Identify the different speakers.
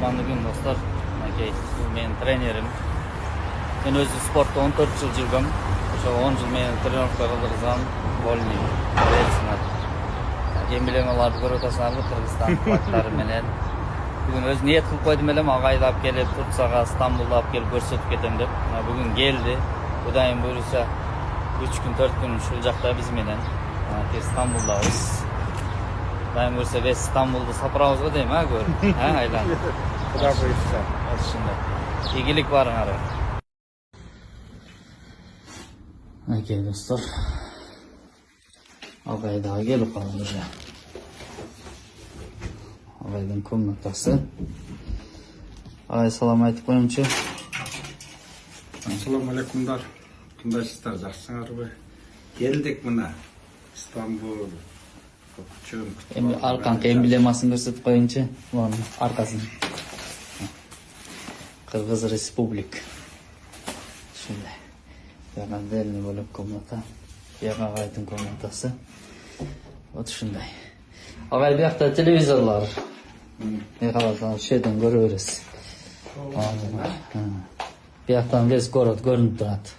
Speaker 1: кутманды күн достор. Макей, мен тренерим. Мен өзү спортто 14 жыл жүргөм. Ошо 10 жыл мени тренировка кылдырган Вольный рельсинат. Эмблемаларды көрүп атасыңарбы, Кыргызстан флагтары менен. Бүгүн өз ниет кылып койдум элем, агайды алып келип Турцияга, Стамбулда алып келип көрсөтүп кетем деп. Бүгүн келди. Кудайым буйруса 3 күн 4 күн ушул жакта биз менен. Стамбулдабыз. Кудайым буйруса биз Стамбулду сапырабызбы дейм, көрүп. Айланып.
Speaker 2: Кудай буйруса.
Speaker 1: Ошондой. Ийгилик барыңар. Окей, достор. Агайдага келип калды уже. Агайдын комнатасы. Агай, салам айтып коюңчу.
Speaker 2: Assalamu alaikumlar. Кандайсыздар, жакшысыңарбы? Келдик мына Стамбул.
Speaker 1: Эми арканкы эмблемасын көрсөтүп коюңчу. Мунун аркасын. Кыргыз Республик. Ушундай. Яна отдельный бөлөк комната. Яна агайдын комнатасы. Вот ушундай. Агай, биякта телевизорлор. Каласаң, шеден көрө бересиз. Бияктан весь город көрүнүп турат.